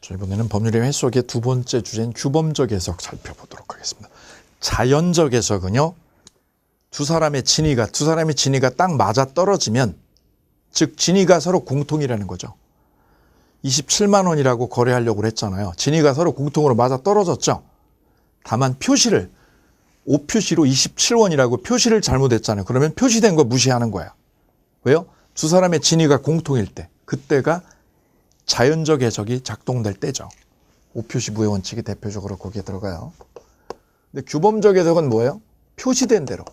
자, 이번에는 법률의 해석의 두 번째 주제인 규범적 해석 살펴보도록 하겠습니다. 자연적 해석은요, 두 사람의 진위가 딱 맞아 떨어지면, 즉 진위가 서로 공통이라는 거죠. 27만 원이라고 거래하려고 했잖아요. 진위가 서로 공통으로 맞아 떨어졌죠. 다만 표시를 5표시로 27원이라고 표시를 잘못했잖아요. 그러면 표시된 거 무시하는 거야. 왜요? 두 사람의 진위가 공통일 때, 그때가 자연적 해석이 작동될 때죠. 5표시 무효 원칙이 대표적으로 거기에 들어가요. 근데 규범적 해석은 뭐예요? 표시된 대로,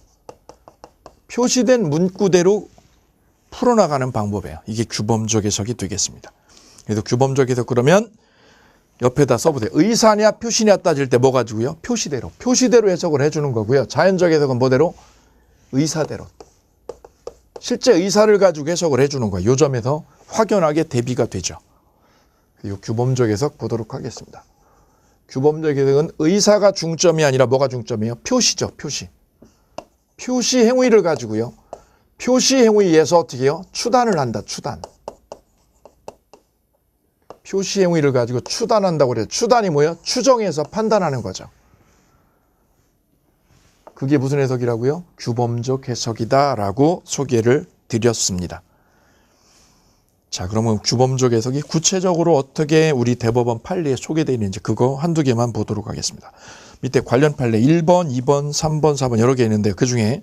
표시된 문구대로 풀어나가는 방법이에요. 이게 규범적 해석이 되겠습니다. 그래서 규범적 해석 그러면 옆에다 써보세요. 의사냐 표시냐 따질 때 뭐 가지고요? 표시대로 해석을 해주는 거고요. 자연적 해석은 뭐대로? 의사대로. 실제 의사를 가지고 해석을 해주는 거예요. 요 점에서 확연하게 대비가 되죠. 이 규범적 해석 보도록 하겠습니다. 규범적 해석은 의사가 중점이 아니라 뭐가 중점이에요? 표시죠. 표시 행위를 가지고요. 표시 행위에서 어떻게 해요? 추단을 한다. 추단. 표시 행위를 가지고 추단한다고 그래요. 추단이 뭐예요? 추정해서 판단하는 거죠. 그게 무슨 해석이라고요? 규범적 해석이다라고 소개를 드렸습니다. 자, 그러면 규범적 해석이 구체적으로 어떻게 우리 대법원 판례에 소개되어 있는지 그거 한두 개만 보도록 하겠습니다. 밑에 관련 판례 1번, 2번, 3번, 4번 여러 개 있는데 그중에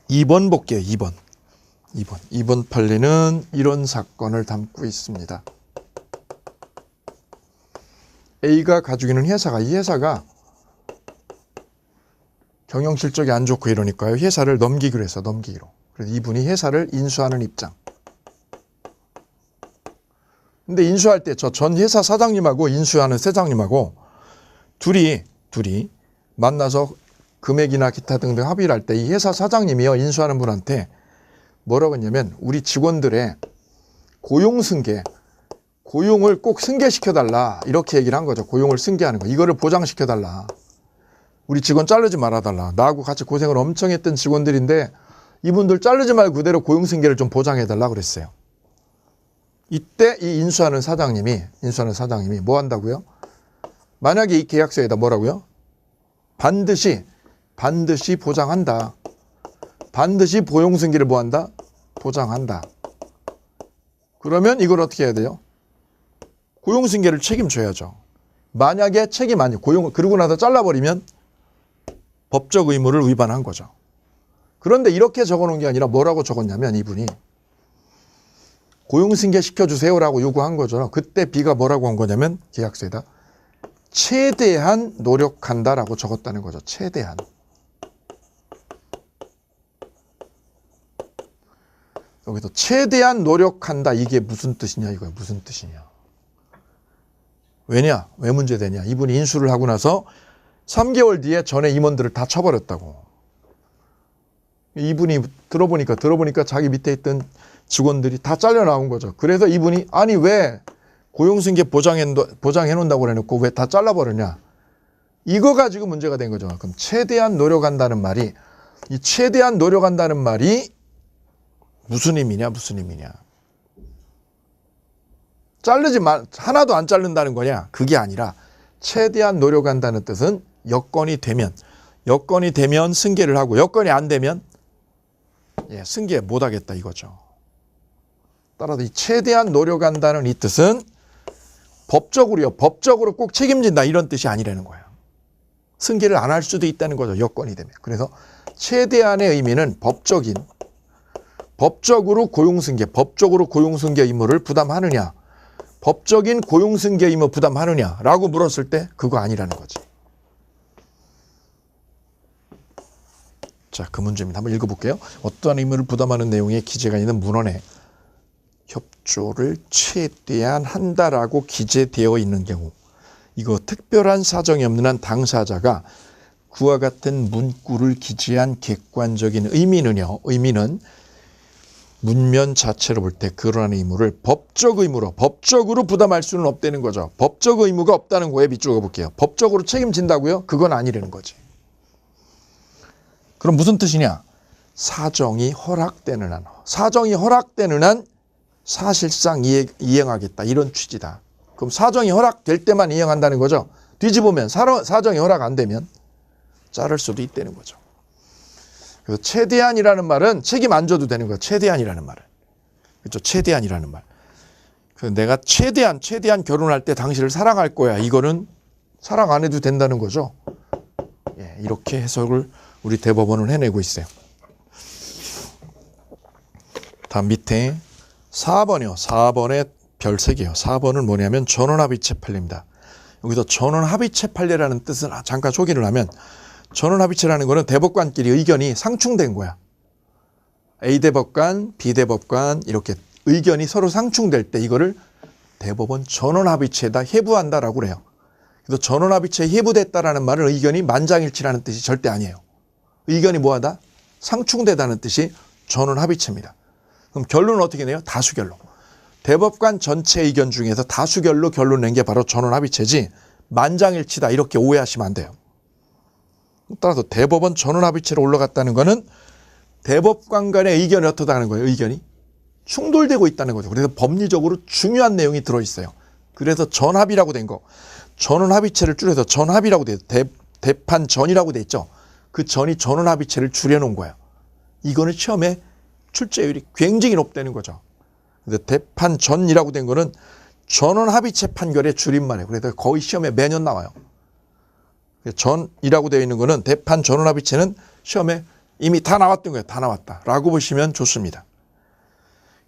2번 볼게요. 2번 판례는 이런 사건을 담고 있습니다. A가 가지고 있는 회사가, 이 회사가 경영 실적이 안 좋고 이러니까요. 회사를 넘기기로 해서 넘기기로. 그래서 이분이 회사를 인수하는 입장. 근데 인수할 때 저 전 회사 사장님하고 인수하는 세장님하고 둘이 만나서 금액이나 기타 등등 합의를 할 때 이 회사 사장님이요. 인수하는 분한테 뭐라고 했냐면 우리 직원들의 고용 승계, 고용을 꼭 승계시켜달라 이렇게 얘기를 한 거죠. 고용을 승계하는 거. 이거를 보장시켜달라. 우리 직원 자르지 말아달라. 나하고 같이 고생을 엄청 했던 직원들인데 이분들 자르지 말고 그대로 고용 승계를 좀 보장해달라 그랬어요. 이때 이 인수하는 사장님이 뭐 한다고요? 만약에 이 계약서에다 뭐라고요? 반드시 보장한다. 반드시 고용 승계를 뭐 한다? 보장한다. 그러면 이걸 어떻게 해야 돼요? 고용 승계를 책임져야죠. 만약에 책임 아니에요. 고용을 그러고 나서 잘라버리면 법적 의무를 위반한 거죠. 그런데 이렇게 적어놓은 게 아니라 뭐라고 적었냐면 이분이 고용 승계 시켜주세요라고 요구한 거죠. 그때 B가 뭐라고 한 거냐면 계약서에다 최대한 노력한다라고 적었다는 거죠. 최대한. 여기서 최대한 노력한다. 이게 무슨 뜻이냐 이거야. 무슨 뜻이냐. 왜냐? 왜 문제되냐. 이분이 인수를 하고 나서 3개월 뒤에 전에 임원들을 다 쳐버렸다고. 이분이 들어보니까 자기 밑에 있던 직원들이 다 잘려 나온 거죠. 그래서 이분이 아니 왜 고용승계 보장해놓는다고 해놓고 왜 다 잘라버리냐. 이거 가지고 문제가 된 거죠. 그럼 최대한 노력한다는 말이 이 최대한 노력한다는 말이 무슨 의미냐. 하나도 안 자른다는 거냐. 그게 아니라 최대한 노력한다는 뜻은 여건이 되면 승계를 하고 여건이 안 되면 승계 못하겠다 이거죠. 따라서 이 최대한 노력한다는 이 뜻은 법적으로 꼭 책임진다 이런 뜻이 아니라는 거예요. 승계를 안 할 수도 있다는 거죠. 여건이 되면. 그래서 최대한의 의미는 법적으로 고용승계 의무를 부담하느냐, 법적인 고용승계 의무 부담하느냐라고 물었을 때 그거 아니라는 거지. 자, 그 문제입니다. 한번 읽어볼게요. 어떠한 의무를 부담하는 내용의 기재가 있는 문헌에 협조를 최대한 한다라고 기재되어 있는 경우 이거 특별한 사정이 없는 한 당사자가 그와 같은 문구를 기재한 객관적인 의미는 문면 자체로 볼 때 그러한 의무를 법적으로 부담할 수는 없다는 거죠. 법적 의무가 없다는 거에 밑줄어 볼게요. 법적으로 책임진다고요? 그건 아니라는 거지. 그럼 무슨 뜻이냐? 사정이 허락되는 한 사실상 이행하겠다 이런 취지다. 그럼 사정이 허락될 때만 이행한다는 거죠. 뒤집으면 사정이 허락 안 되면 자를 수도 있다는 거죠. 그래서 최대한이라는 말은 책임 안 져도 되는 거예요. 최대한이라는 말은. 그렇죠. 최대한이라는 말. 그래서 내가 최대한 결혼할 때 당신을 사랑할 거야. 이거는 사랑 안 해도 된다는 거죠. 예, 이렇게 해석을 우리 대법원은 해내고 있어요. 다음 밑에 4번이요. 4번에 별 3개요. 4번은 뭐냐면 전원합의체 판례입니다. 여기서 전원합의체 판례라는 뜻은 잠깐 소개를 하면 전원합의체라는 거는 대법관끼리 의견이 상충된 거야. A대법관, B대법관 이렇게 의견이 서로 상충될 때 이거를 대법원 전원합의체에다 해부한다라고 그래요. 그래서 전원합의체에 해부됐다라는 말은 의견이 만장일치라는 뜻이 절대 아니에요. 의견이 뭐하다? 상충되다는 뜻이 전원합의체입니다. 그럼 결론은 어떻게 내요? 다수결로. 대법관 전체 의견 중에서 다수결로 결론 낸 게 바로 전원합의체지 만장일치다 이렇게 오해하시면 안 돼요. 따라서 대법원 전원합의체로 올라갔다는 거는 대법관 간의 의견이 어떻다는 거예요? 의견이 충돌되고 있다는 거죠. 그래서 법리적으로 중요한 내용이 들어있어요. 그래서 전합이라고 된 거. 전원합의체를 줄여서 전합이라고 돼 있어요. 대판전이라고 돼 있죠. 그 전이 전원합의체를 줄여놓은 거예요. 이거는 시험에 출제율이 굉장히 높다는 거죠. 그래서 대판전이라고 된 거는 전원합의체 판결의 줄임말이에요. 그래서 거의 시험에 매년 나와요. 전이라고 되어 있는 거는 대판 전원합의체는 시험에 이미 다 나왔던 거예요. 다 나왔다 라고 보시면 좋습니다.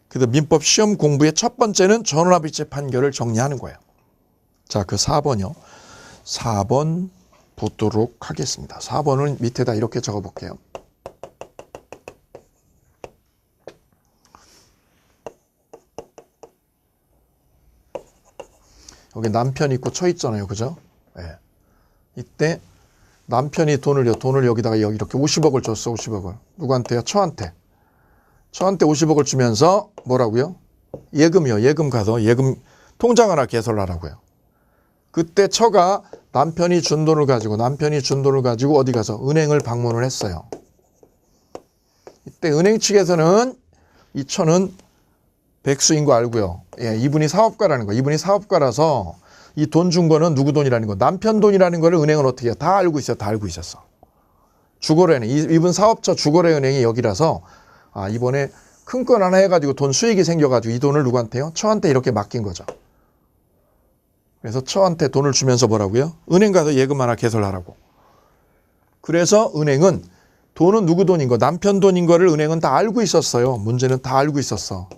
그래서 민법 시험 공부의 첫 번째는 전원합의체 판결을 정리하는 거예요. 자, 그 4번이요. 4번 보도록 하겠습니다. 4번은 밑에다 이렇게 적어볼게요. 여기 남편 있고 처 있잖아요. 그죠? 네. 이때 남편이 돈을 여기다가 이렇게 50억을 줬어. 50억을. 누구한테요? 처한테. 처한테 50억을 주면서 뭐라고요? 예금이요. 예금 가서 예금 통장 하나 개설하라고요. 그때 처가 남편이 준 돈을 가지고 어디 가서 은행을 방문을 했어요. 이때 은행 측에서는 이 처는 백수인 거 알고요. 예, 이분이 사업가라는 거. 이분이 사업가라서 이 돈 준 거는 누구 돈이라는 거. 남편 돈이라는 거를 은행은 어떻게 해요? 다 알고 있어. 다 알고 있었어. 주거래은행. 이분 사업처 주거래은행이 여기라서 이번에 큰 건 하나 해가지고 돈 수익이 생겨가지고 이 돈을 누구한테요? 처한테 이렇게 맡긴 거죠. 그래서 처한테 돈을 주면서 뭐라고요? 은행 가서 예금 하나 개설하라고. 그래서 은행은 돈은 누구 돈인 거, 남편 돈인 거를 은행은 다 알고 있었어요. 문제는 다 알고 있었어.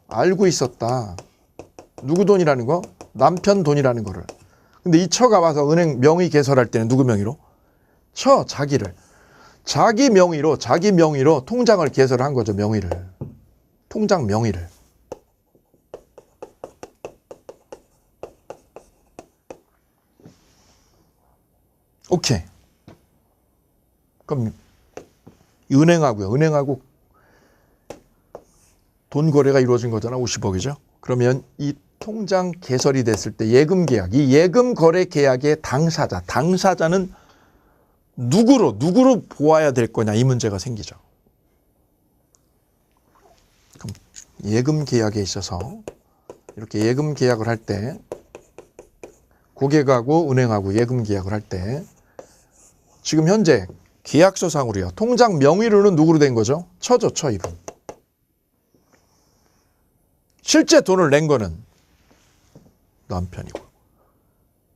알고 있었다. 누구 돈이라는 거? 남편 돈이라는 거를. 근데 이 처가 와서 은행 명의 개설할 때는 누구 명의로? 처, 자기를. 자기 명의로 통장을 개설한 거죠. 명의를. 통장 명의를. 오케이. 그럼 은행하고 돈 거래가 이루어진 거잖아. 50억이죠. 그러면 이 통장 개설이 됐을 때 예금 계약, 이 예금 거래 계약의 당사자는 누구로 보아야 될 거냐 이 문제가 생기죠. 그럼 예금 계약에 있어서 이렇게 예금 계약을 할 때 고객하고 은행하고 예금 계약을 할 때 지금 현재 계약서상으로요. 통장 명의로는 누구로 된 거죠? 처죠. 처 이분. 실제 돈을 낸 거는 남편이고.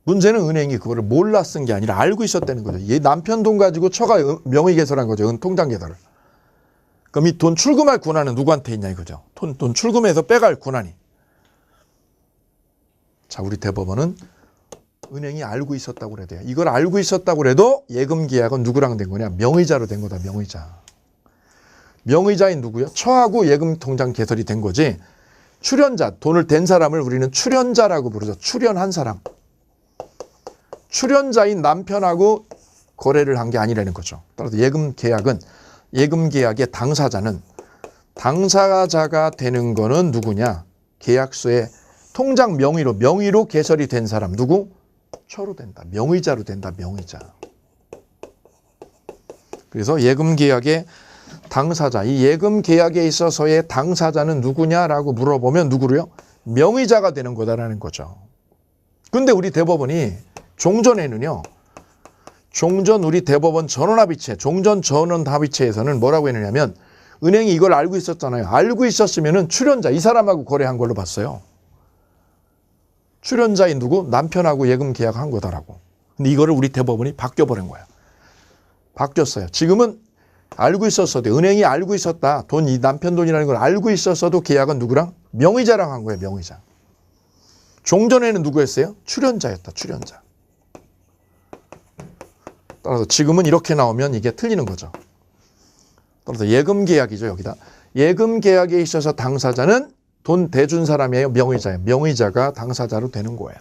문제는 은행이 그거를 몰라 쓴 게 아니라 알고 있었다는 거죠. 얘 남편 돈 가지고 처가 명의 개설한 거죠. 통장 개설을. 그럼 이 돈 출금할 권한은 누구한테 있냐 이거죠. 돈 출금해서 빼갈 권한이. 자, 우리 대법원은 은행이 알고 있었다고 그래야 돼요. 이걸 알고 있었다고 그래도 예금 계약은 누구랑 된 거냐? 명의자로 된 거다. 명의자. 명의자인 누구요? 처하고 예금 통장 개설이 된 거지. 출연자, 돈을 댄 사람을 우리는 출연자라고 부르죠. 출연한 사람. 출연자인 남편하고 거래를 한 게 아니라는 거죠. 따라서 예금 계약의 당사자가 되는 거는 누구냐? 계약서에 통장 명의로 개설이 된 사람 누구? 처로 된다. 명의자로 된다. 명의자. 그래서 예금 계약의 당사자, 이 예금 계약에 있어서의 당사자는 누구냐라고 물어보면 누구로요? 명의자가 되는 거다라는 거죠. 근데 우리 대법원이 종전에는요. 종전 우리 대법원 전원합의체, 종전 전원합의체에서는 뭐라고 했느냐면 은행이 이걸 알고 있었잖아요. 알고 있었으면은 출연자, 이 사람하고 거래한 걸로 봤어요. 출연자인 누구? 남편하고 예금 계약한 거다라고. 근데 이거를 우리 대법원이 바뀌어버린 거야. 바뀌었어요. 지금은 알고 있었어도, 은행이 알고 있었다. 돈, 이 남편 돈이라는 걸 알고 있었어도 계약은 누구랑? 명의자랑 한 거예요. 명의자. 종전에는 누구였어요? 출연자였다. 출연자. 따라서 지금은 이렇게 나오면 이게 틀리는 거죠. 따라서 예금 계약이죠. 여기다. 예금 계약에 있어서 당사자는 돈 대준 사람이에요. 명의자예요. 명의자가 당사자로 되는 거예요.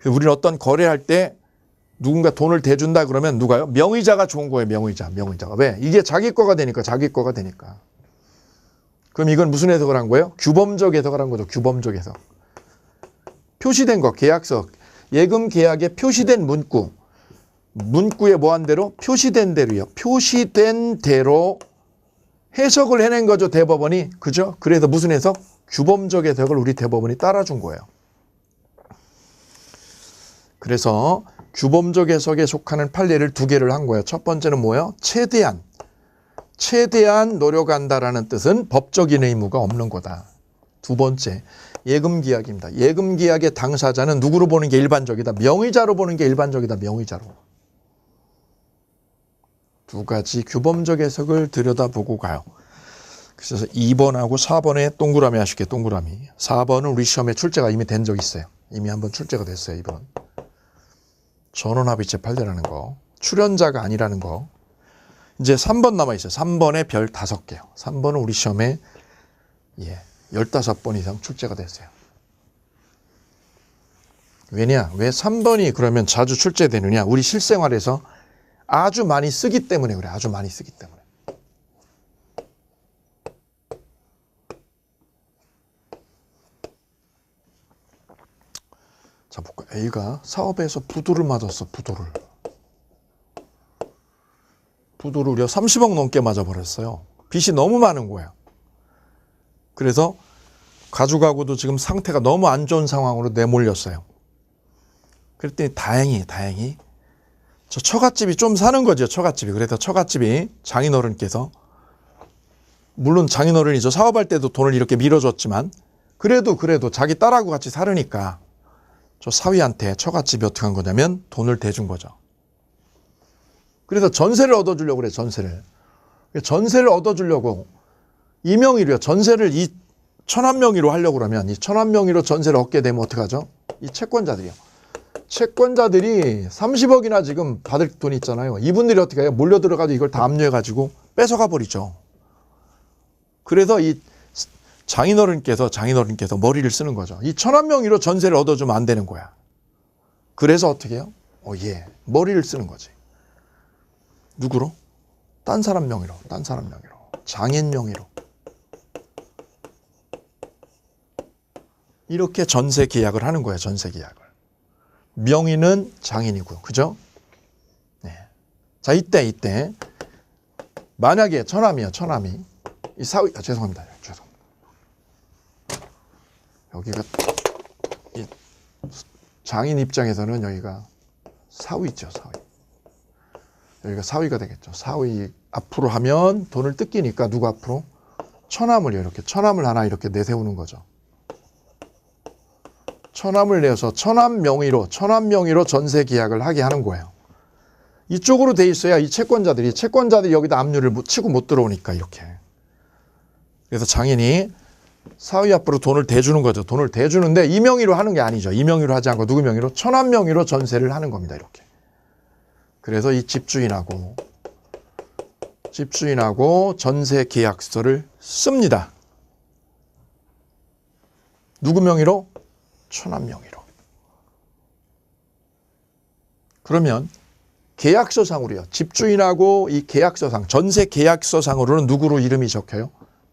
우리는 어떤 거래할 때 누군가 돈을 대준다 그러면 누가요? 명의자가 좋은 거예요. 명의자. 명의자가. 왜? 이게 자기 거가 되니까. 자기 거가 되니까. 그럼 이건 무슨 해석을 한 거예요? 규범적 해석을 한 거죠. 규범적 해석. 표시된 거. 계약서. 예금 계약에 표시된 문구. 문구에 뭐 한 대로? 표시된 대로요. 표시된 대로 해석을 해낸 거죠. 대법원이. 그죠? 그래서 무슨 해석? 규범적 해석을 우리 대법원이 따라준 거예요. 그래서 규범적 해석에 속하는 판례를 두 개를 한 거예요. 첫 번째는 뭐예요? 최대한 노력한다라는 뜻은 법적인 의무가 없는 거다. 두 번째, 예금계약입니다. 예금계약의 당사자는 누구로 보는 게 일반적이다? 명의자로 보는 게 일반적이다. 명의자로. 두 가지 규범적 해석을 들여다보고 가요. 그래서 2번하고 4번에 동그라미 하실게요. 동그라미. 4번은 우리 시험에 출제가 이미 된 적 있어요. 이미 한번 출제가 됐어요. 2번. 전원합의체 판례라는 거. 출연자가 아니라는 거. 이제 3번 남아있어요. 3번에 별 5개요. 3번은 우리 시험에 15번 이상 출제가 됐어요. 왜냐? 왜 3번이 그러면 자주 출제되느냐? 우리 실생활에서 아주 많이 쓰기 때문에 그래. 아주 많이 쓰기 때문에. 자, 볼까? A가 사업에서 부도를 맞았어. 부도를 우리가 30억 넘게 맞아버렸어요. 빚이 너무 많은 거야. 그래서 가족하고도 지금 상태가 너무 안 좋은 상황으로 내몰렸어요. 그랬더니 다행히 저 처갓집이 좀 사는 거죠. 처갓집이. 그래서 처갓집이 장인어른께서, 물론 장인어른이 사업할 때도 돈을 이렇게 밀어줬지만 그래도 자기 딸하고 같이 살으니까 저 사위한테 처갓집이 어떻게 한 거냐면 돈을 대준 거죠. 그래서 전세를 얻어주려고 그래. 전세를 얻어주려고 이명의로요. 전세를 이 천안명의로 하려고 그러면 이 천안명의로 전세를 얻게 되면 어떡하죠? 이 채권자들이요. 채권자들이 30억이나 지금 받을 돈이 있잖아요. 이분들이 어떻게 해요? 몰려 들어가지고 이걸 다 압류해가지고 뺏어가 버리죠. 그래서 이 장인어른께서 머리를 쓰는 거죠. 이 천안명의로 전세를 얻어주면 안 되는 거야. 그래서 어떻게 해요? 머리를 쓰는 거지. 누구로? 딴 사람 명의로. 장인 명의로. 이렇게 전세 계약을 하는 거예요. 전세 계약을. 명의는 장인이고요. 그죠? 네. 자, 이때 만약에 처남이 이 사위, 죄송합니다. 여기가 이 장인 입장에서는 여기가 사위죠. 여기가 사위가 되겠죠. 사위 앞으로 하면 돈을 뜯기니까 누구 앞으로? 처남을요. 이렇게 처남을 하나 이렇게 내세우는 거죠. 처남을 내어서 처남 명의로 전세 계약을 하게 하는 거예요. 이쪽으로 돼 있어야 이 채권자들이 여기다 압류를 치고 못 들어오니까 이렇게. 그래서 장인이 사위 앞으로 돈을 대주는 거죠. 돈을 대주는데 이 명의로 하는 게 아니죠. 이 명의로 하지 않고 누구 명의로? 처남 명의로 전세를 하는 겁니다. 이렇게. 그래서 이 집주인하고 전세 계약서를 씁니다. 누구 명의로? 처남 명의로. 그러면 계약서상으로요. 집주인하고 이 계약서상, 전세 계약서상으로는 누구로 이름이 적혀요?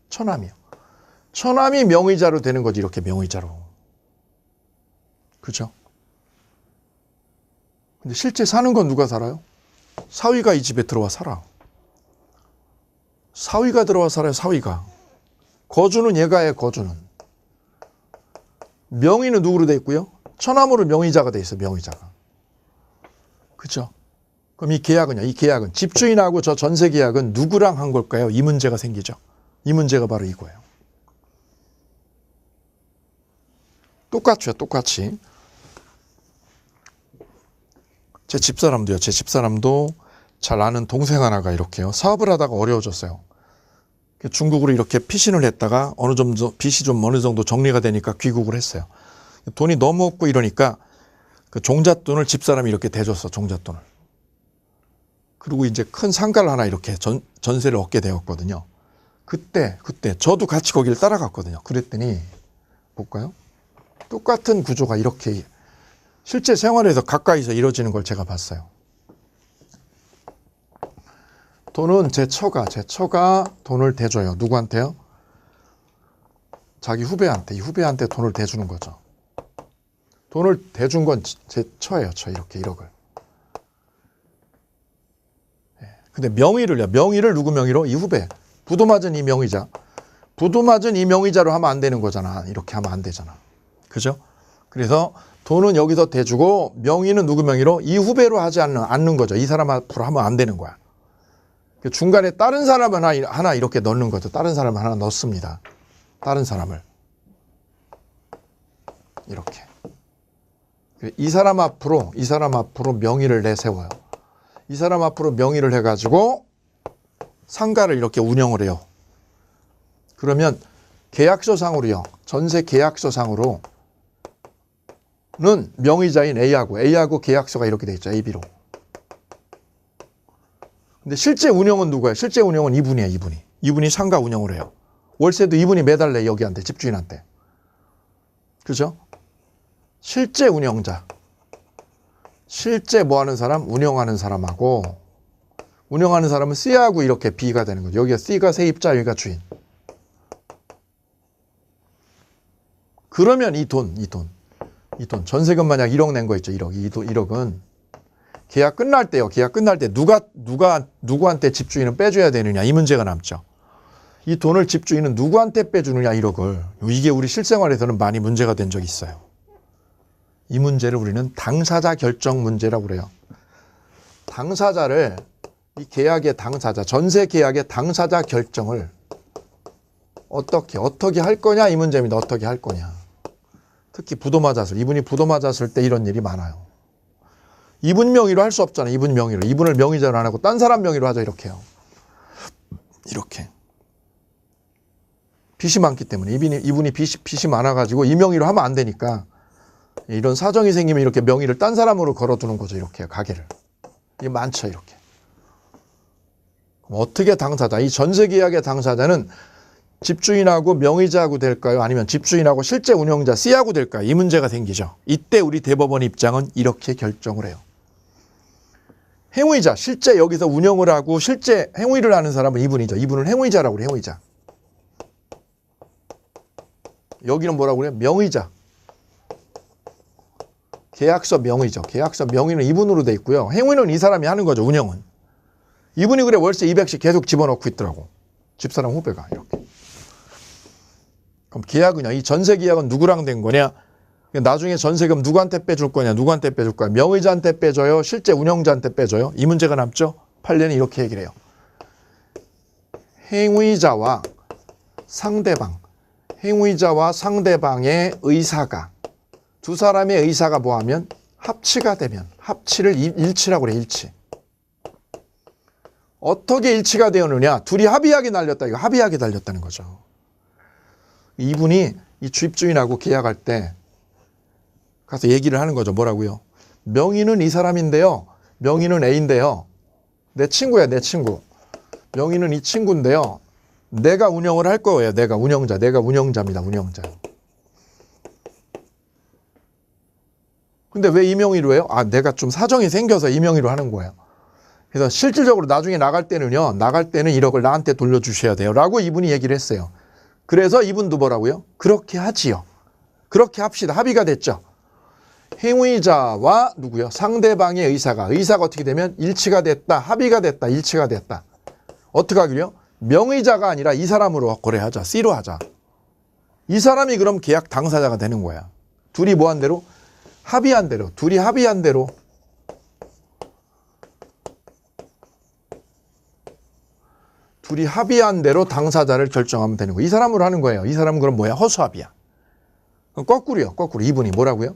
처남이요. 처남이 명의자로 되는 거지. 이렇게 명의자로. 그죠? 근데 실제 사는 건 누가 살아요? 사위가 이 집에 들어와 살아. 사위가 들어와 살아요. 사위가. 거주는 얘가 해. 거주는. 명의는 누구로 돼 있고요? 처남으로 명의자가 돼 있어, 명의자가. 그죠? 그럼 이 계약은요, 이 계약은 집주인하고 저 전세 계약은 누구랑 한 걸까요? 이 문제가 생기죠. 이 문제가 바로 이거예요. 똑같죠, 똑같이. 제 집사람도 잘 아는 동생 하나가 이렇게요. 사업을 하다가 어려워졌어요. 중국으로 이렇게 피신을 했다가 빚이 좀 어느 정도 정리가 되니까 귀국을 했어요. 돈이 너무 없고 이러니까 그 종잣돈을 집사람이 이렇게 대줬어, 종잣돈을. 그리고 이제 큰 상가를 하나 이렇게 전세를 얻게 되었거든요. 그때 저도 같이 거기를 따라갔거든요. 그랬더니 볼까요? 똑같은 구조가 이렇게 실제 생활에서 가까이서 이루어지는 걸 제가 봤어요. 돈은 제 처가 돈을 대줘요. 누구한테요? 자기 후배한테, 이 후배한테 돈을 대주는 거죠. 돈을 대준 건 제 처예요. 이렇게 1억을. 근데 명의를 누구 명의로? 이 후배. 부도 맞은 이 명의자. 부도 맞은 이 명의자로 하면 안 되는 거잖아. 이렇게 하면 안 되잖아. 그죠? 그래서 돈은 여기서 대주고 명의는 누구 명의로? 이 후배로 하지 않는 거죠. 이 사람 앞으로 하면 안 되는 거야. 중간에 다른 사람을 하나 이렇게 넣는 거죠. 다른 사람을 하나 넣습니다. 다른 사람을. 이렇게. 이 사람 앞으로 명의를 내세워요. 이 사람 앞으로 명의를 해가지고 상가를 이렇게 운영을 해요. 그러면 계약서상으로요. 전세 계약서상으로는 명의자인 A하고 계약서가 이렇게 돼 있죠. AB로. 근데 실제 운영은 누구예요? 실제 운영은 이분이에요. 이분이 상가 운영을 해요. 월세도 이분이 매달 내 여기한테, 집주인한테. 그죠? 실제 운영자. 실제 뭐 하는 사람? 운영하는 사람하고, 운영하는 사람은 C하고 이렇게 B가 되는 거죠. 여기가 C가 세입자, 여기가 주인. 그러면 이 돈. 전세금 만약 1억 낸 거 있죠. 1억은. 계약 끝날 때 누구한테 집주인은 빼줘야 되느냐. 이 문제가 남죠. 이 돈을 집주인은 누구한테 빼주느냐, 1억을. 이게 우리 실생활에서는 많이 문제가 된 적이 있어요. 이 문제를 우리는 당사자 결정 문제라고 그래요. 당사자를, 이 계약의 당사자, 전세 계약의 당사자 결정을 어떻게 할 거냐, 이 문제입니다. 어떻게 할 거냐. 특히 이분이 부도 맞았을 때 이런 일이 많아요. 이분 명의로 할 수 없잖아요. 이분 명의로. 이분을 명의자로 안 하고 딴 사람 명의로 하자, 이렇게요. 이렇게. 빚이 많기 때문에. 이분이 빚이 많아가지고 이 명의로 하면 안 되니까 이런 사정이 생기면 이렇게 명의를 딴 사람으로 걸어두는 거죠. 이렇게 가게를. 이게 많죠. 이렇게. 그럼 어떻게 당사자? 이 전세계약의 당사자는 집주인하고 명의자하고 될까요? 아니면 집주인하고 실제 운영자 C하고 될까요? 이 문제가 생기죠. 이때 우리 대법원 입장은 이렇게 결정을 해요. 행위자, 실제 여기서 운영을 하고 실제 행위를 하는 사람은 이분이죠. 이분을 행위자라고 그래요. 행위자. 여기는 뭐라고 그래요? 명의자. 계약서 명의죠. 계약서 명의는 이분으로 돼 있고요. 행위는 이 사람이 하는 거죠. 운영은. 이분이 그래 월세 200씩 계속 집어넣고 있더라고. 집사람 후배가 이렇게. 그럼 계약은요. 이 전세 계약은 누구랑 된 거냐? 나중에 전세금 누구한테 빼줄 거냐? 누구한테 빼줄 거야? 명의자한테 빼줘요? 실제 운영자한테 빼줘요? 이 문제가 남죠? 판례는 이렇게 얘기를 해요. 행위자와 상대방의 의사가, 두 사람의 의사가 뭐하면 합치가 되면, 합치를 일치라고 그래. 일치. 어떻게 일치가 되었느냐? 둘이 합의하게 날렸다. 이거 합의하게 달렸다는 거죠. 이분이 이 집주인하고 계약할 때 가서 얘기를 하는 거죠. 뭐라고요? 명의는 이 사람인데요. 명의는 A인데요. 내 친구야, 내 친구. 명의는 이 친구인데요. 내가 운영을 할 거예요. 내가 운영자입니다. 운영자. 근데 왜 이 명의로 해요? 내가 좀 사정이 생겨서 이 명의로 하는 거예요. 그래서 실질적으로 나중에 나갈 때는 1억을 나한테 돌려주셔야 돼요. 라고 이분이 얘기를 했어요. 그래서 이분도 뭐라고요? 그렇게 하지요. 그렇게 합시다. 합의가 됐죠. 행위자와 누구요? 상대방의 의사가 어떻게 되면 일치가 됐다. 합의가 됐다. 일치가 됐다. 어떻게 하기로요? 명의자가 아니라 이 사람으로 거래하자. C로 하자. 이 사람이 그럼 계약 당사자가 되는 거야. 둘이 뭐 한 대로? 합의한 대로, 둘이 합의한 대로 당사자를 결정하면 되는 거예요. 이 사람으로 하는 거예요. 이 사람은 그럼 뭐야? 허수아비야. 그럼 거꾸로요. 거꾸로. 이분이 뭐라고요?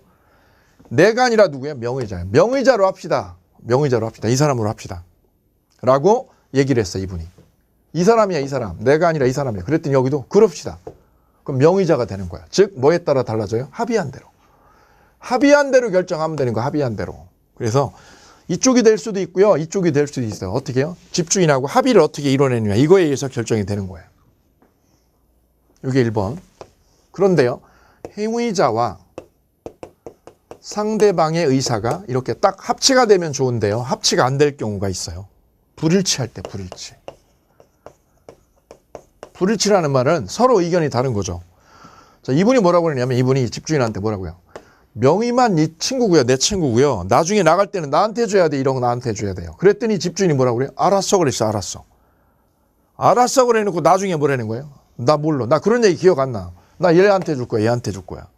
내가 아니라 누구예요? 명의자예요. 명의자로 합시다. 명의자로 합시다. 이 사람으로 합시다. 라고 얘기를 했어, 이분이. 이 사람이야, 이 사람. 내가 아니라 이 사람이야. 그랬더니 여기도 그럽시다. 그럼 명의자가 되는 거야. 즉 뭐에 따라 달라져요? 합의한 대로. 합의한 대로 결정하면 되는 거야. 합의한 대로. 그래서 이쪽이 될 수도 있고요. 이쪽이 될 수도 있어요. 어떻게 해요? 집주인하고 합의를 어떻게 이뤄내느냐. 이거에 의해서 결정이 되는 거예요. 이게 1번. 그런데요. 행위자와 상대방의 의사가 이렇게 딱 합치가 되면 좋은데요. 합치가 안 될 경우가 있어요. 불일치할 때 불일치. 불일치라는 말은 서로 의견이 다른 거죠. 자, 이분이 뭐라고 그러냐면 이분이 집주인한테 뭐라고요? 명의만 네 친구고요. 내 친구고요. 나중에 나갈 때는 나한테 줘야 돼. 이런 거 나한테 줘야 돼요. 그랬더니 집주인이 뭐라고 그래요? 알았어 그랬어. 알았어. 알았어 그래놓고 나중에 뭐라는 거예요? 나 몰라. 나 그런 얘기 기억 안 나. 나 얘한테 줄 거야. 얘한테 줄 거야.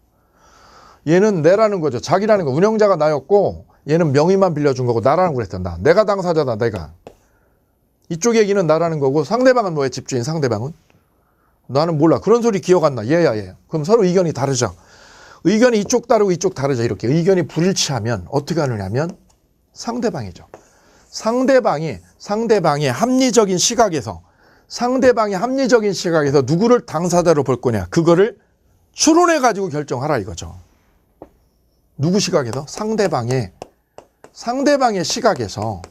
얘는 내라는 거죠. 자기라는 거. 운영자가 나였고 얘는 명의만 빌려준 거고 나라는 거 그랬다. 나. 내가 당사자다. 내가. 이쪽 얘기는 나라는 거고 상대방은 뭐예요? 집주인 상대방은? 나는 몰라. 그런 소리 기억 안 나. 얘야 얘. 그럼 서로 의견이 다르죠. 의견이 이쪽 다르고 이쪽 다르죠. 이렇게 의견이 불일치하면 어떻게 하느냐면 상대방이죠. 상대방의 합리적인 시각에서 누구를 당사자로 볼 거냐. 그거를 추론해 가지고 결정하라 이거죠. 누구 시각에서? 상대방의 시각에서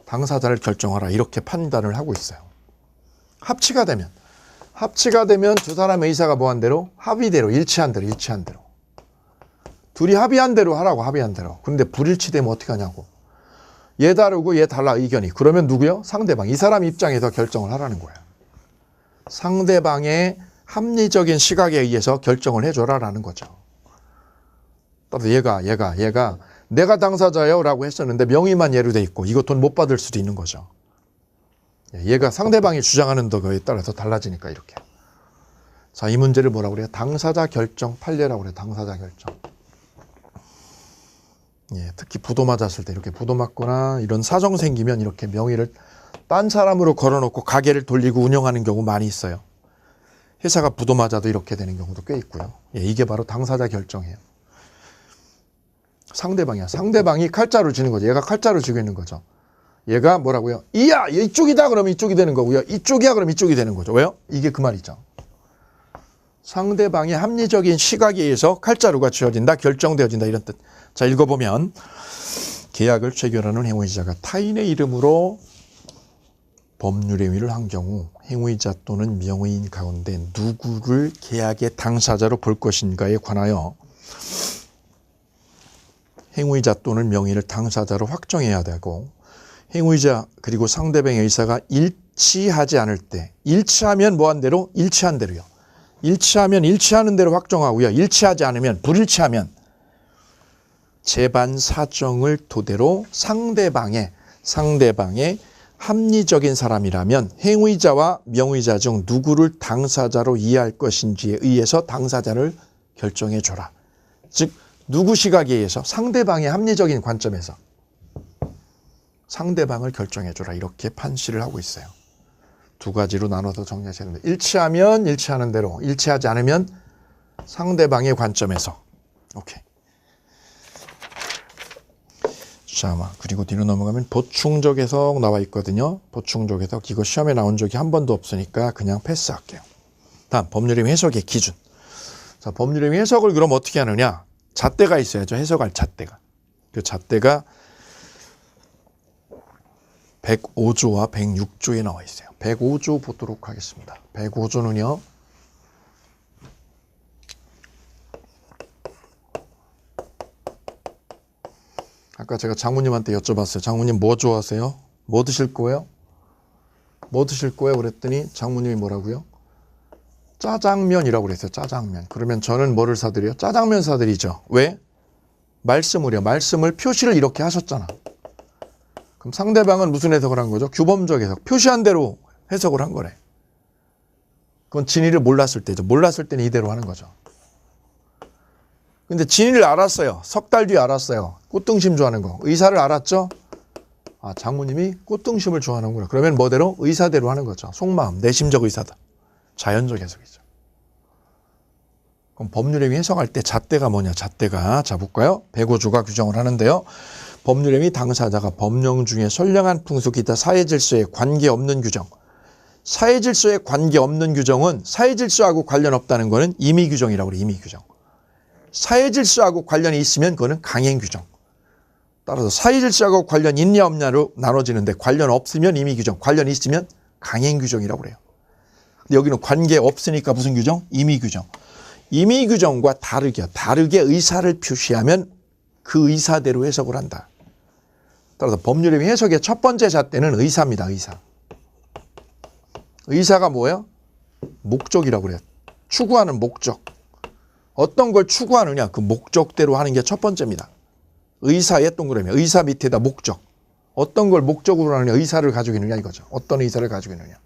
당사자를 결정하라. 이렇게 판단을 하고 있어요. 합치가 되면 두 사람의 의사가 뭐한 대로? 합의대로, 일치한 대로. 둘이 합의한 대로 하라고, 합의한 대로. 그런데 불일치되면 어떻게 하냐고. 얘 다르고 얘 달라 의견이. 그러면 누구요? 상대방. 이 사람 입장에서 결정을 하라는 거예요. 상대방의 합리적인 시각에 의해서 결정을 해줘라라는 거죠. 따라서 얘가 내가 당사자요 라고 했었는데 명의만 얘로 돼 있고 이거 돈 못 받을 수도 있는 거죠. 얘가 상대방이 주장하는 거에 따라서 달라지니까 이렇게. 자, 이 문제를 뭐라고 그래요? 당사자 결정 판례라고 그래요. 당사자 결정. 예, 특히 부도 맞았을 때 이렇게 부도 맞거나 이런 사정 생기면 이렇게 명의를 딴 사람으로 걸어놓고 가게를 돌리고 운영하는 경우 많이 있어요. 회사가 부도 맞아도 이렇게 되는 경우도 꽤 있고요. 예, 이게 바로 당사자 결정이에요. 상대방이 칼자루 쥐는 거죠. 얘가 칼자루 쥐고 있는 거죠. 얘가 뭐라고요? 이야 이쪽이다 그러면 이쪽이 되는 거고요. 이쪽이야 그러면 이쪽이 되는 거죠. 왜요? 이게 그 말이죠. 상대방의 합리적인 시각에 의해서 칼자루가 쥐어진다, 결정되어진다 이런 뜻. 자, 읽어보면 계약을 체결하는 행위자가 타인의 이름으로 법률 행위를 한 경우 행위자 또는 명의인 가운데 누구를 계약의 당사자로 볼 것인가에 관하여 행위자 또는 명의를 당사자로 확정해야 되고 행위자 그리고 상대방의 의사가 일치하지 않을 때 일치하면 뭐한 대로? 일치한 대로요. 일치하면 일치하는 대로 확정하고요. 일치하지 않으면 불일치하면 재반 사정을 토대로 상대방의 합리적인 사람이라면 행위자와 명의자 중 누구를 당사자로 이해할 것인지에 의해서 당사자를 결정해 줘라. 즉 누구 시각에 의해서? 상대방의 합리적인 관점에서 상대방을 결정해 줘라. 이렇게 판시를 하고 있어요. 두 가지로 나눠서 정리하셔야 됩니다. 일치하면 일치하는 대로, 일치하지 않으면 상대방의 관점에서. 오케이. 자, 그리고 뒤로 넘어가면 보충적 해석 나와 있거든요. 보충적 해석. 이거 시험에 나온 적이 한 번도 없으니까 그냥 패스할게요. 다음, 법률행위 해석의 기준. 자, 법률행위 해석을 그럼 어떻게 하느냐? 잣대가 있어야죠. 해석할 잣대가. 그 잣대가 105조와 106조에 나와 있어요. 105조 보도록 하겠습니다. 105조는요. 아까 제가 장모님한테 여쭤봤어요. 장모님 뭐 좋아하세요? 뭐 드실 거예요? 뭐 드실 거예요? 그랬더니 장모님이 뭐라고요? 짜장면이라고 그랬어요. 짜장면. 그러면 저는 뭐를 사드려요? 짜장면 사드리죠. 왜? 말씀을 표시를 이렇게 하셨잖아. 그럼 상대방은 무슨 해석을 한 거죠? 규범적 해석. 표시한 대로 해석을 한 거래. 그건 진위를 몰랐을 때죠. 몰랐을 때는 이대로 하는 거죠. 근데 진위를 알았어요. 석 달 뒤에 알았어요. 꽃등심 좋아하는 거. 의사를 알았죠? 아, 장모님이 꽃등심을 좋아하는구나. 그러면 뭐대로? 의사대로 하는 거죠. 속마음, 내심적 의사다. 자연적 해석이죠. 그럼 법률행위 해석할 때 잣대가 뭐냐? 잣대가, 자 볼까요? 105조가 규정을 하는데요. 법률행위 당사자가 법령 중에 선량한 풍수 기타 사회질서에 관계없는 규정. 사회질서에 관계없는 규정은 사회질서하고 관련 없다는 거는 임의규정이라고 그래요. 임의규정. 사회질서하고 관련이 있으면 그거는 강행규정. 따라서 사회질서하고 관련 있냐 없냐로 나눠지는데 관련 없으면 임의규정, 관련 있으면 강행규정이라고 그래요. 근데 여기는 관계 없으니까 무슨 규정? 임의규정. 임의규정과 다르게 의사를 표시하면 그 의사대로 해석을 한다. 따라서 법률행위 해석의 첫 번째 잣대는 의사입니다. 의사. 의사가 뭐예요? 목적이라고 그래요. 추구하는 목적. 어떤 걸 추구하느냐 그 목적대로 하는 게 첫 번째입니다. 의사의 동그라미. 의사 밑에다 목적. 어떤 걸 목적으로 하느냐 의사를 가지고 있느냐 이거죠. 어떤 의사를 가지고 있느냐.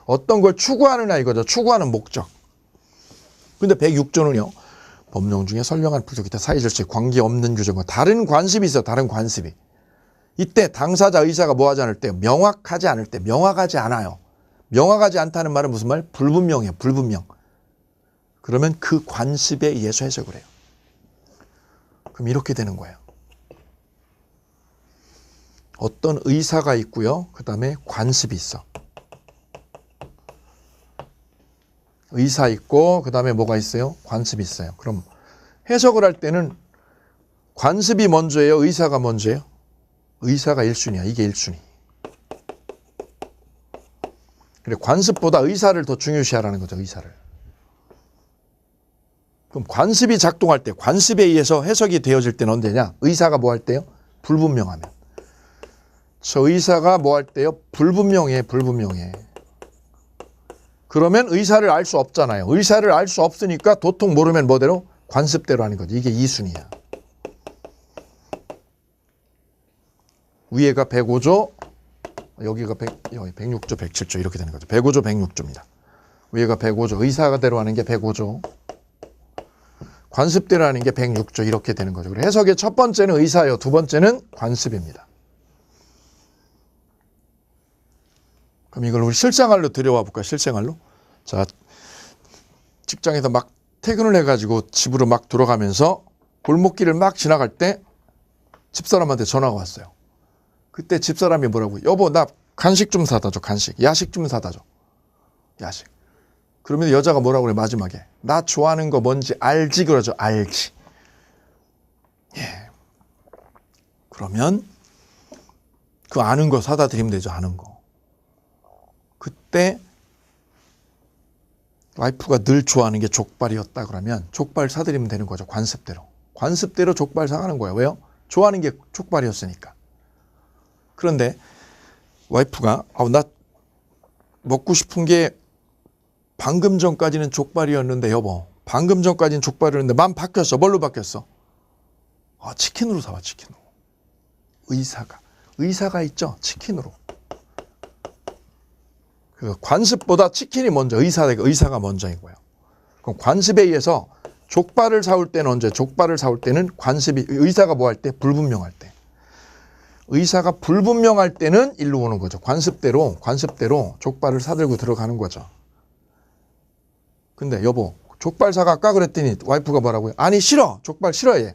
어떤 걸 추구하느냐 이거죠. 추구하는 목적. 근데 106조는요. 법령 중에 선량한 풍수 기타 사회질서에 관계없는 규정과 다른 관습이 있어. 다른 관습이. 이때 당사자 의사가 뭐 하지 않을 때 명확하지 않을 때 명확하지 않아요. 명확하지 않다는 말은 무슨 말? 불분명해요. 불분명. 그러면 그 관습에 의해서 해석을 해요. 그럼 이렇게 되는 거예요. 어떤 의사가 있고요. 그 다음에 관습이 있어. 의사 있고 그 다음에 뭐가 있어요? 관습이 있어요. 그럼 해석을 할 때는 관습이 먼저예요? 의사가 먼저예요? 의사가 1순위야. 이게 1순위. 그래, 관습보다 의사를 더 중요시하라는 거죠. 의사를. 그럼 관습이 작동할 때 관습에 의해서 해석이 되어질 때는 언제냐? 의사가 뭐 할 때요? 불분명하면. 저 의사가 뭐 할 때요? 불분명해. 불분명해. 그러면 의사를 알 수 없잖아요. 의사를 알 수 없으니까 도통 모르면 뭐대로? 관습대로 하는 거죠. 이게 2순위야. 위에가 105조, 여기가 106조, 107조 이렇게 되는 거죠. 105조, 106조입니다. 위에가 105조, 의사가 대로 하는 게 105조, 관습대로 하는 게 106조 이렇게 되는 거죠. 그래서 해석의 첫 번째는 의사예요. 두 번째는 관습입니다. 그럼 이걸 우리 실생활로 들여와 볼까요? 실생활로. 자, 직장에서 막 퇴근을 해가지고 집으로 막 들어가면서 골목길을 막 지나갈 때 집사람한테 전화가 왔어요. 그때 집사람이 뭐라고? 여보, 나 간식 좀 사다 줘. 간식. 야식 좀 사다 줘. 야식. 그러면 여자가 뭐라고 그래? 마지막에. 나 좋아하는 거 뭔지 알지? 그러죠. 알지. 예. 그러면 그 아는 거 사다 드리면 되죠. 아는 거. 그때 와이프가 늘 좋아하는 게 족발이었다 그러면 족발 사드리면 되는 거죠. 관습대로. 관습대로 족발 사가는 거예요. 왜요? 좋아하는 게 족발이었으니까. 그런데 와이프가 나 먹고 싶은 게 방금 전까지는 족발이었는데 여보. 방금 전까지는 족발이었는데 마음 바뀌었어. 뭘로 바뀌었어? 치킨으로 사와. 치킨으로. 의사가 있죠. 치킨으로. 관습보다 치킨이 먼저 의사가 먼저인 거예요. 그럼 관습에 의해서 족발을 사올 때는 언제? 족발을 사올 때는 관습이 의사가 뭐 할 때? 불분명할 때. 의사가 불분명할 때는 일로 오는 거죠. 관습대로 족발을 사들고 들어가는 거죠. 근데 여보 족발 사갈까? 그랬더니 와이프가 뭐라고요? 아니 싫어. 족발 싫어해.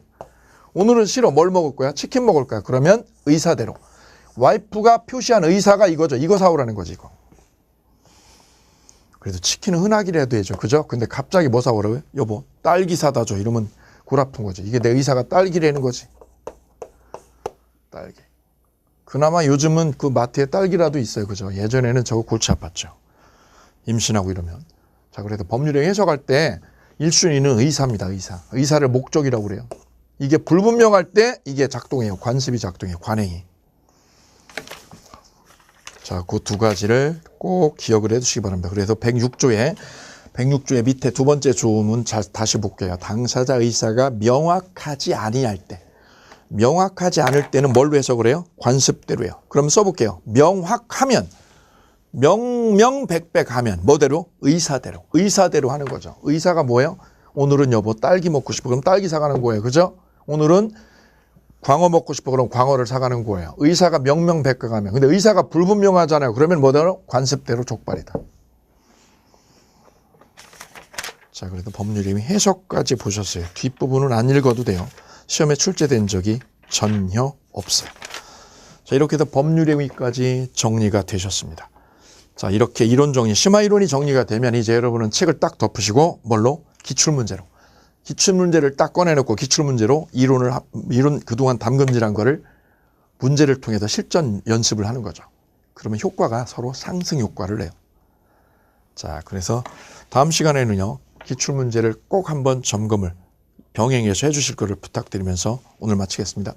오늘은 싫어. 뭘 먹을 거야? 치킨 먹을 거야. 그러면 의사대로. 와이프가 표시한 의사가 이거죠. 이거 사오라는 거지 이거. 그래도 치킨은 흔하기라도 해줘. 그죠? 근데 갑자기 뭐 사오라고요? 여보 딸기 사다 줘. 이러면 골 아픈 거지. 이게 내 의사가 딸기라는 거지. 딸기. 그나마 요즘은 그 마트에 딸기라도 있어요. 그죠? 예전에는 저거 골치 아팠죠. 임신하고 이러면. 자, 그래도 법률행위 해석할 때 1순위는 의사입니다. 의사를 목적이라고 그래요. 이게 불분명할 때 이게 작동해요. 관습이 작동해요. 관행이. 자, 그 두 가지를 꼭 기억을 해 두시기 바랍니다. 그래서 106조의 밑에 두 번째 조문 다시 볼게요. 당사자 의사가 명확하지 아니할 때. 명확하지 않을 때는 뭘로 해석을 해요? 관습대로요. 그럼 써볼게요. 명확하면, 명명백백하면 뭐대로? 의사대로 하는 거죠. 의사가 뭐예요? 오늘은 여보 딸기 먹고 싶어. 그럼 딸기 사가는 거예요. 그죠? 오늘은 광어 먹고 싶어. 그럼 광어를 사가는 거예요. 의사가 명명백백하면. 근데 의사가 불분명하잖아요. 그러면 뭐대로? 관습대로 족발이다. 자, 그래도 법률임이 해석까지 보셨어요. 뒷부분은 안 읽어도 돼요. 시험에 출제된 적이 전혀 없어요. 자, 이렇게 해서 법률임위까지 정리가 되셨습니다. 자, 이렇게 이론 정리, 심화 이론이 정리가 되면 이제 여러분은 책을 딱 덮으시고 뭘로? 기출문제로. 기출문제를 딱 꺼내놓고 기출문제로 이론 그동안 담금질한 거를 문제를 통해서 실전 연습을 하는 거죠. 그러면 효과가 서로 상승 효과를 내요. 자, 그래서 다음 시간에는요, 기출문제를 꼭 한번 점검을 병행해서 해주실 거를 부탁드리면서 오늘 마치겠습니다.